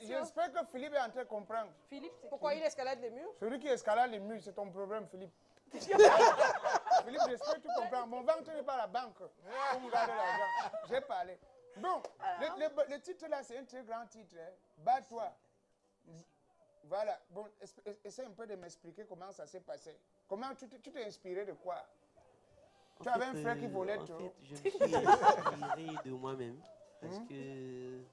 j'espère que Philippe est en train de comprendre. Philippe, pourquoi il escalade les murs? Celui qui escalade les murs, c'est ton problème, Philippe. Philippe, j'espère que tu comprends. Mon ventre n'est pas la banque pour me garder l'argent. J'ai parlé. Bon, le titre là, c'est un très grand titre. Hein. Bats-toi. Voilà. Bon, essaie un peu de m'expliquer comment ça s'est passé. Comment tu t'es inspiré de quoi? Tu avais un frère qui volait tout. En fait, je me suis inspiré de moi-même. Parce que,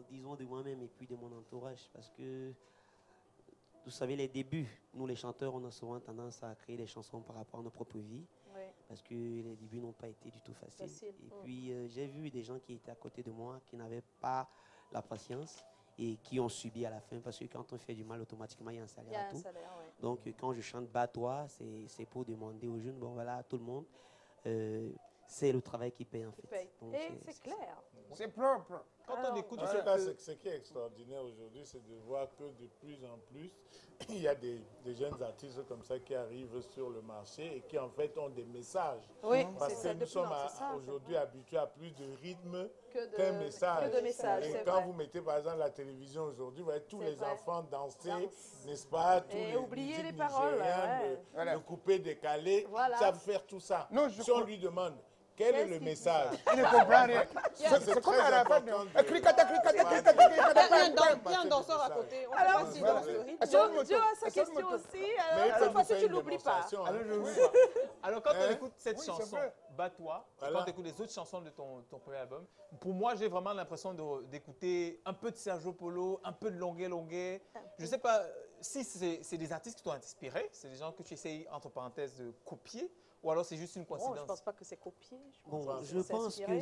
disons de moi-même et puis de mon entourage. Parce que, vous savez, les débuts, nous les chanteurs, on a souvent tendance à créer des chansons par rapport à nos propres vies. Oui. Parce que les débuts n'ont pas été du tout faciles. Et puis, j'ai vu des gens qui étaient à côté de moi, qui n'avaient pas la patience et qui ont subi à la fin. Parce que quand on fait du mal, automatiquement, il y a un salaire à tout. Donc, quand je chante « Bats-toi », c'est pour demander aux jeunes, bon voilà, tout le monde, c'est le travail qui paye en fait. Donc, et c'est clair. C'est propre. Quand on écoute, ce qui est extraordinaire aujourd'hui, c'est de voir que de plus en plus, il y a des jeunes artistes comme ça qui arrivent sur le marché et qui en fait ont des messages. Oui, parce que nous sommes aujourd'hui habitués à plus de rythme qu'un message. Et quand vous mettez par exemple la télévision aujourd'hui, vous voyez tous les enfants danser, n'est-ce pas? Tous et les oublier les paroles. Le coupé décalé, ça veut faire tout ça. Non, si on lui demande, quel est le message? Il ne comprend rien. C'est comme à la fin. Il y a un danseur à côté. On Alors, sait pas s'il danse le rythme. Joe a sa question aussi. Cette fois-ci, tu ne l'oublies pas. Alors, quand on écoute cette chanson, Bats-toi, quand on écoute les autres chansons de ton premier album, pour moi, j'ai vraiment l'impression d'écouter un peu de Serge Polo, un peu de Longuet. Je ne sais pas si c'est des artistes qui t'ont inspiré, c'est des gens que tu essayes, entre parenthèses, de copier. Ou alors c'est juste une coïncidence? Je ne pense pas que c'est copié. Je pense que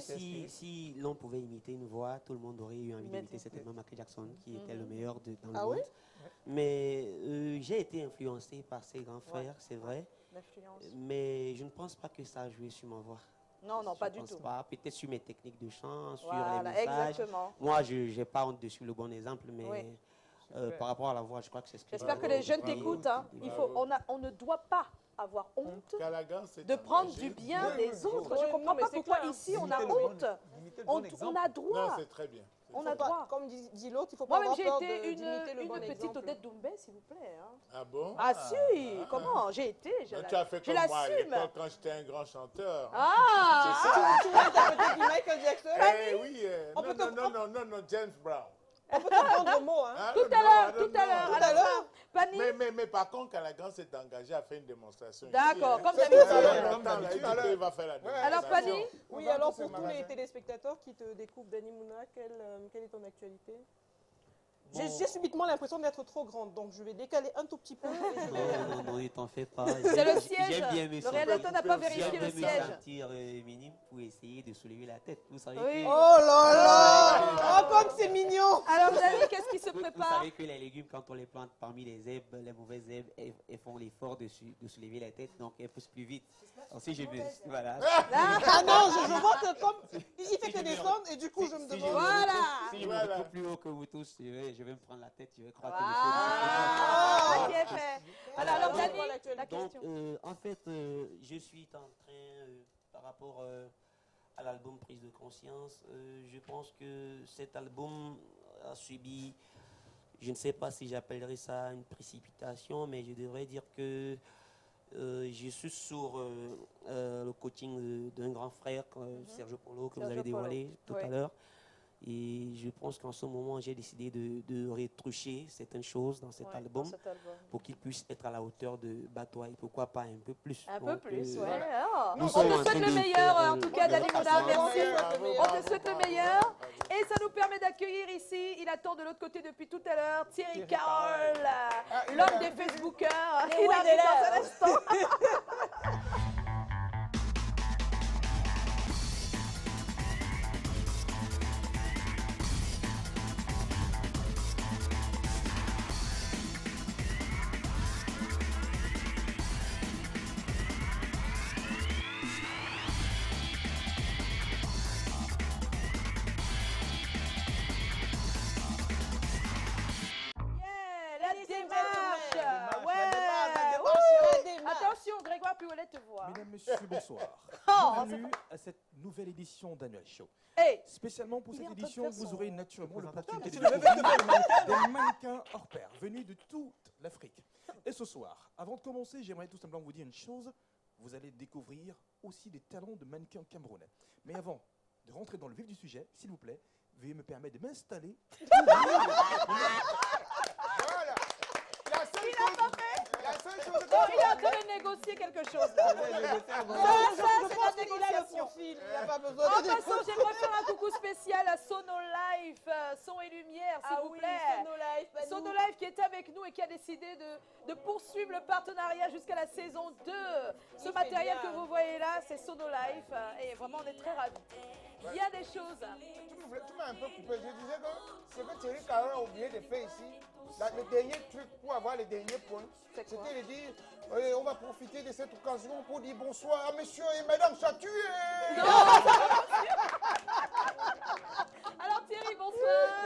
si l'on pouvait imiter une voix, tout le monde aurait eu envie d'imiter certainement Michael Jackson, qui était le meilleur dans le monde. Mais j'ai été influencé par ses grands frères, c'est vrai. Mais je ne pense pas que ça a joué sur ma voix. Non, pas du tout. Peut-être sur mes techniques de chant, sur les messages. Exactement. Moi, je n'ai pas honte de suivre le bon exemple, mais par rapport à la voix, je crois que c'est ce que j'espère que les jeunes t'écoutent. On ne doit pas avoir honte de prendre du bien des autres. Je ne comprends pas pourquoi ici on a honte. On a droit. Non, c'est très bien. On a droit. Comme dit l'autre, il faut pas Moi-même, avoir j'ai peur été d'imiter le une bon petite exemple. Odette Doumbé, s'il vous plaît. Hein. Ah bon? Ah si, comment? J'ai été, je Tu as fait je comme moi à l'assume. l'époque quand j'étais un grand chanteur. Ah, Tu vois, t'as peut-être du Michael Jackson. Eh oui, non, James Brown. On peut t'apprendre le mot, hein. Ah, Tout non, à l'heure, non, tout à non. l'heure, à la fin. Pani. Mais par contre, quand la grande s'est engagée à faire une démonstration. D'accord, ici, comme hein. d'habitude. Il va faire la démonstration. Alors, Pani? Oui, alors pour tous les téléspectateurs qui te découvrent, Dani Mouna, quelle est ton actualité? J'ai subitement l'impression d'être trop grande, donc je vais décaler un tout petit peu. Non, ne t'en fais pas. C'est le siège. J'aime bien me Le réalisateur n'a pas vérifié le siège. sentir minime pour essayer de soulever la tête. Vous savez Oui. que... Oh là là! Oh, comme c'est mignon! Alors, Dani, qu'est-ce qui se Vous prépare? savez que les légumes, quand on les plante parmi les herbes, les mauvaises herbes, elles font l'effort de soulever la tête, donc elles poussent plus vite. Alors si je me... Voilà. Ah non, je vois que comme il fait que descendre et du coup je me demande. Voilà. Si je me retrouve plus haut que vous tous, je vais me prendre la tête, je vais croire que Ah, je qui est fait. Alors, Dani, la Donc, question. en fait, je suis en train, par rapport à l'album Prise de conscience, je pense que cet album a subi, je ne sais pas si j'appellerais ça une précipitation, mais je devrais dire que je suis sur le coaching d'un grand frère, Sergio Polo, que vous avez dévoilé tout à l'heure. Et je pense qu'en ce moment, j'ai décidé de retoucher certaines choses dans cet album pour qu'il puisse être à la hauteur de Batois et pourquoi pas un peu plus. Un peu plus, ouais. Voilà. On te souhaite le meilleur, en tout cas, Dani Mouna, merci. On te souhaite le meilleur. Et ça nous permet d'accueillir ici, il attend de l'autre côté depuis tout à l'heure, Thierry Carole, l'homme des Facebookers. Il arrive dans un instant. Attention, Grégoire Pioulet te voit. Mesdames, Messieurs, bonsoir. Oh, Bienvenue à cette nouvelle édition d'Annual Show. Hey, spécialement pour il est cette en train de édition, faire vous son aurez naturellement l'opportunité de représentatif. découvrir des mannequins hors pair venus de toute l'Afrique. Et ce soir, avant de commencer, j'aimerais tout simplement vous dire une chose. Vous allez découvrir aussi des talents de mannequins camerounais. Mais avant de rentrer dans le vif du sujet, s'il vous plaît, veuillez me permettre de m'installer. Il est en train de négocier quelque chose. Ça, c'est la négociation. En passant, j'aimerais faire un coucou spécial à Sono Life, son et lumière, s'il vous plaît. Sono Life qui est avec nous et qui a décidé de poursuivre le partenariat jusqu'à la saison 2. Ce matériel que vous voyez là, c'est Sono Life et vraiment on est très ravis. Il y a des choses. Tu m'as un peu coupé. Je disais que ce que Thierry Carole a oublié de faire ici, le dernier truc pour avoir les derniers points, c'était de dire on va profiter de cette occasion pour dire bonsoir à messieurs et mesdames Chatué. Alors Thierry, bonsoir.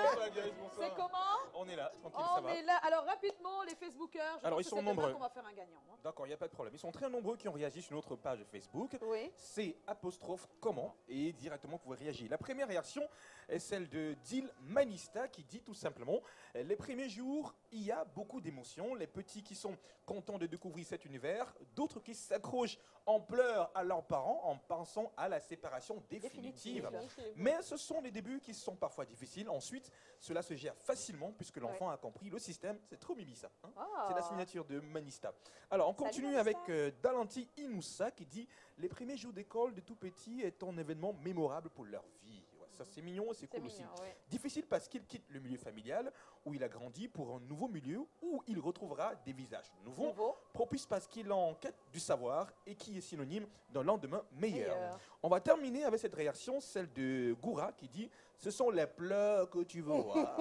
Bonsoir Gaël, bonsoir. C'est comment? On est là, tranquille, ça va. On est là. Alors rapidement, les Facebookers, je Alors, pense ils que sont c'est demain nombreux. qu'on va faire un gagnant. Hein. D'accord, il n'y a pas de problème. Ils sont très nombreux qui ont réagi sur notre page Facebook. Oui. C'est apostrophe comment et directement vous pouvez réagir. La première réaction est celle de Dil Manista qui dit tout simplement les premiers jours, il y a beaucoup d'émotions. Les petits qui sont contents de découvrir cet univers, d'autres qui s'accrochent en pleurs à leurs parents en pensant à la séparation définitive. Mais ce sont les débuts qui sont parfois difficiles. Ensuite, cela se gère facilement puisque l'enfant a compris le système. C'est trop mimi ça. Hein. C'est la signature de Manista. Alors, on continue avec Dalanti Inoussa qui dit « Les premiers jours d'école de tout petit est un événement mémorable pour leur vie. » Ça, c'est mignon et c'est cool aussi. Ouais. Difficile parce qu'il quitte le milieu familial où il a grandi pour un nouveau milieu où il retrouvera des visages nouveaux. Propice parce qu'il est en quête du savoir et qui est synonyme d'un lendemain meilleur. On va terminer avec cette réaction, celle de Goura qui dit « Ce sont les pleurs que tu veux voir. »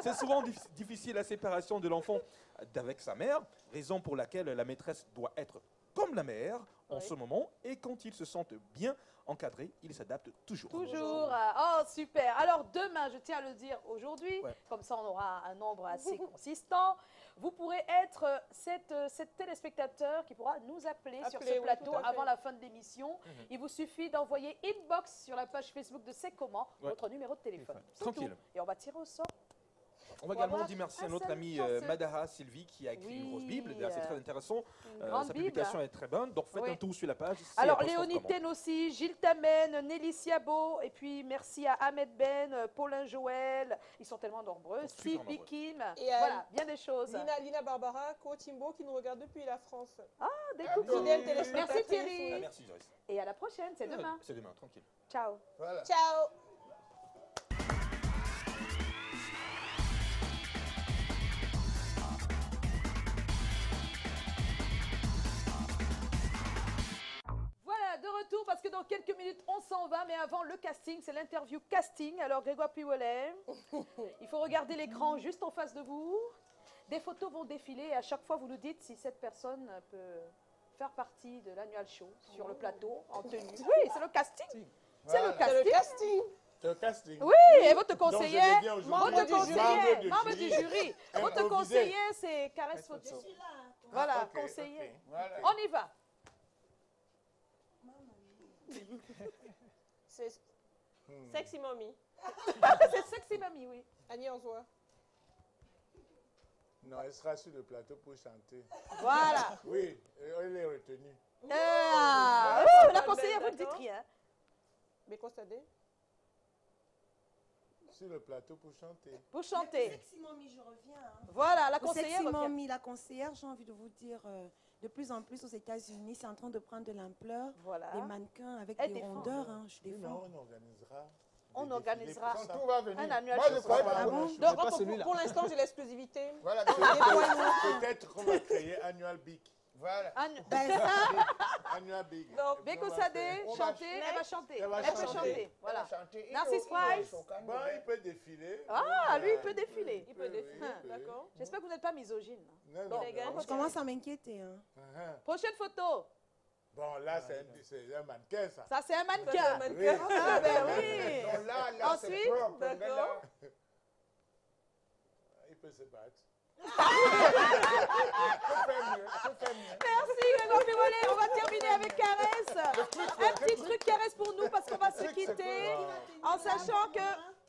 C'est souvent difficile la séparation de l'enfant d'avec sa mère, raison pour laquelle la maîtresse doit être comme la mère en ce moment. Et quand ils se sentent bien encadrés, ils s'adaptent toujours. Toujours. Oh, super. Alors, demain, je tiens à le dire aujourd'hui, comme ça on aura un nombre assez consistant, vous pourrez être cette téléspectateur qui pourra nous appeler sur ce plateau avant la fin de l'émission. Il vous suffit d'envoyer inbox sur la page Facebook de C'est comment votre numéro de téléphone. Tranquille. Et on va tirer au sort. On va également dire merci à notre amie Madara Sylvie qui a écrit une grosse Bible. C'est très intéressant. Sa publication est très bonne. Donc faites un tour sur la page. Alors Léonie Ten aussi, Gilles Tamen, Nelly Siabo, et puis merci à Ahmed Ben, Paulin Joël. Ils sont tellement nombreux. Sylvie Kim. Voilà, bien des choses. Lina Barbara, Co Timbo qui nous regarde depuis la France. Ah, des coucous. Merci Thierry. Merci Joyce. Et à la prochaine, c'est demain. C'est demain, tranquille. Ciao. Voilà. Ciao. Parce que dans quelques minutes, on s'en va. Mais avant, le casting, c'est l'interview casting. Alors, Grégoire Pioulet, il faut regarder l'écran juste en face de vous. Des photos vont défiler et à chaque fois, vous nous dites si cette personne peut faire partie de l'annual show sur le plateau en tenue. Oui, c'est le casting. C'est le casting. C'est le casting. Oui, et votre conseiller, membre du jury. Votre conseiller, c'est Caresse Photo. Voilà, conseiller. On y va. C'est Sexy Mommy. C'est Sexy Mommy, oui. Annie Anzois. Non, elle sera sur le plateau pour chanter. Voilà. Oui, elle est retenue. La conseillère, vous ne dites rien. Mais constatez. Sur le plateau pour chanter. Pour chanter. Sexy Mommy, je reviens. Voilà, la conseillère Sexy revient. Mommy, la conseillère, j'ai envie de vous dire, de plus en plus aux États-Unis, c'est en train de prendre de l'ampleur. Voilà. Les mannequins avec Elle des défend. rondeurs, je Oui, mais défends. on organisera. On organisera Tout va venir. un annuel Moi, je show. crois pas. Pour l'instant, j'ai l'exclusivité. Voilà, peut-être qu'on va créer Annual Big. Voilà. Annual Big. Beko Sadé, chanter, elle va chanter. Elle peut chanter. Voilà. Narcisse Price. Bon, il peut défiler. Ah, lui, il peut défiler. Il peut défiler, d'accord. J'espère que vous n'êtes pas misogyne. Non. Je commence à m'inquiéter. Prochaine photo. Bon, là, c'est un mannequin, ça. Ça, c'est un mannequin. Oui. Ah, ben oui. Donc là, Ensuite, d'accord. Il peut se battre. Merci Grégoire Pioulet. On va terminer avec Caresse. Un petit truc Caresse pour nous parce qu'on va se quitter en sachant que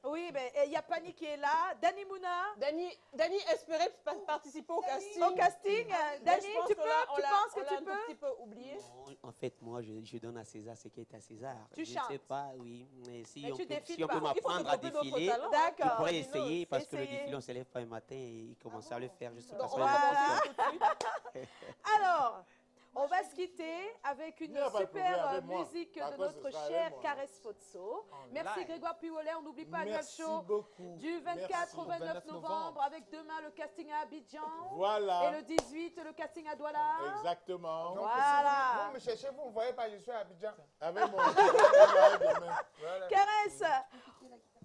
oui, ben il y a Pani qui est là, Dani Mouna. Dani espérait participer au casting. Au casting, Dani, tu penses que tu peux? Un petit peu oublié. En fait, moi, je donne à César ce qui est à César. Tu je chantes. ne sais pas, oui, mais si Mais on tu peut, défiles si on pas. peut m'apprendre à défiler, D'accord. je pourrais essayer parce que le Essayez. défilé, on se lève pas le matin et il commence à le faire. Je sais pas. Voilà. Alors, on va se quitter avec une super musique de notre chère Caresse Pozzo. Merci Grégoire Pioulet. On n'oublie pas Annual Show du 24 au 29 novembre avec demain le casting à Abidjan. Voilà. Et le 18, le casting à Douala. Exactement. Voilà. Si vous me cherchez, vous ne voyez pas, je suis à Abidjan. Avec mon voilà. Caresse,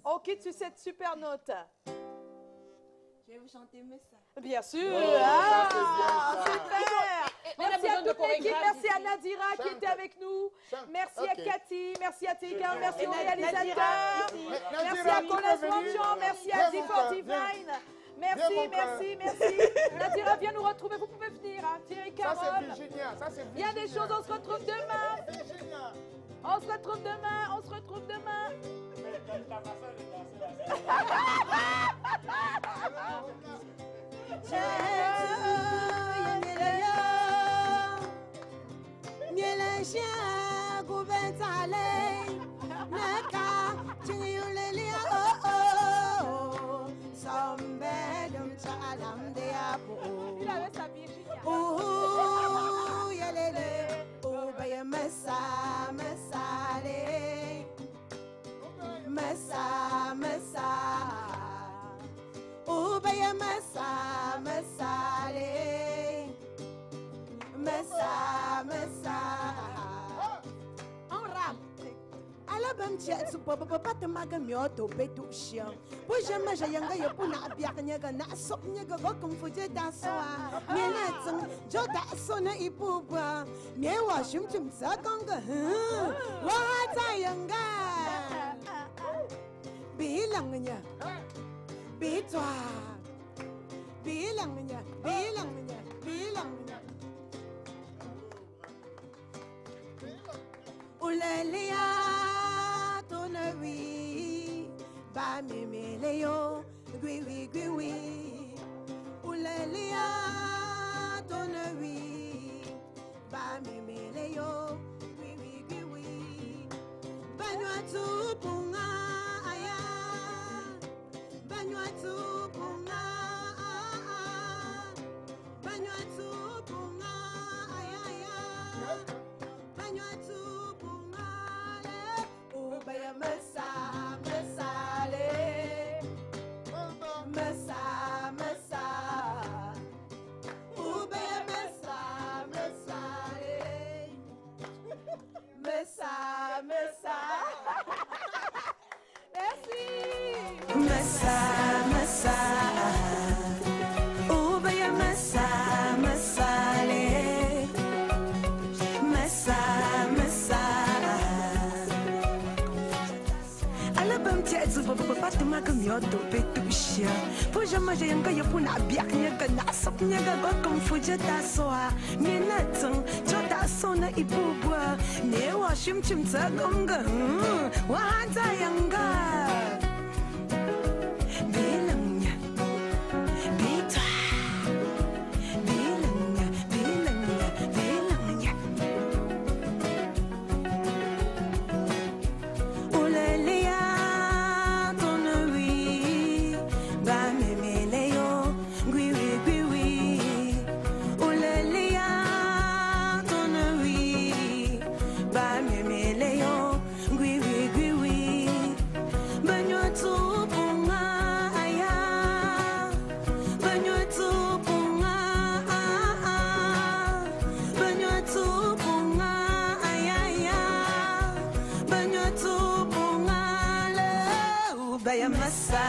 on quitte sur cette super note. Je vais vous chanter Messa. Bien sûr. Oh, super. Merci à toute l'équipe. Merci à Nadira qui était avec nous. Merci à Cathy. Merci à Tika. Merci aux réalisateurs. Merci à Colin Swanchon. Merci à D4 Divine. Merci. Nadira, viens nous retrouver. Vous pouvez venir. Thierry Carole. Il y a des choses. On se retrouve demain. On se retrouve demain. Il avait sa Virginia. En rap. alabam chat su papa pata maga mioto betu shiang puja maja yanga yo puna biak nyaga na sop nyaga go kung fuje da soa miena tsung jo da so na ipuba miewa shum chum sa konga wa za yanga bilangnya bitwa bilangnya Ulelia tonawi ba memeleo gwi Ulelia tonawi ba memeleo gwi Banwa tu punga aya Banwa tu punga Banwa tu punga aya Banwa tu Baya mesale Ubaya mesale Merci Ubaya mesale Papa maga mioto betushia Puja maja yanga ya puna biak nyaga na sop nyaga go kung fuja da soa Miena tsung jo da so na ibubwa Newa shim chim tsa gonga Wahanza yanga Bilangnya Bitwa Bilangnya Ulelia Baya masa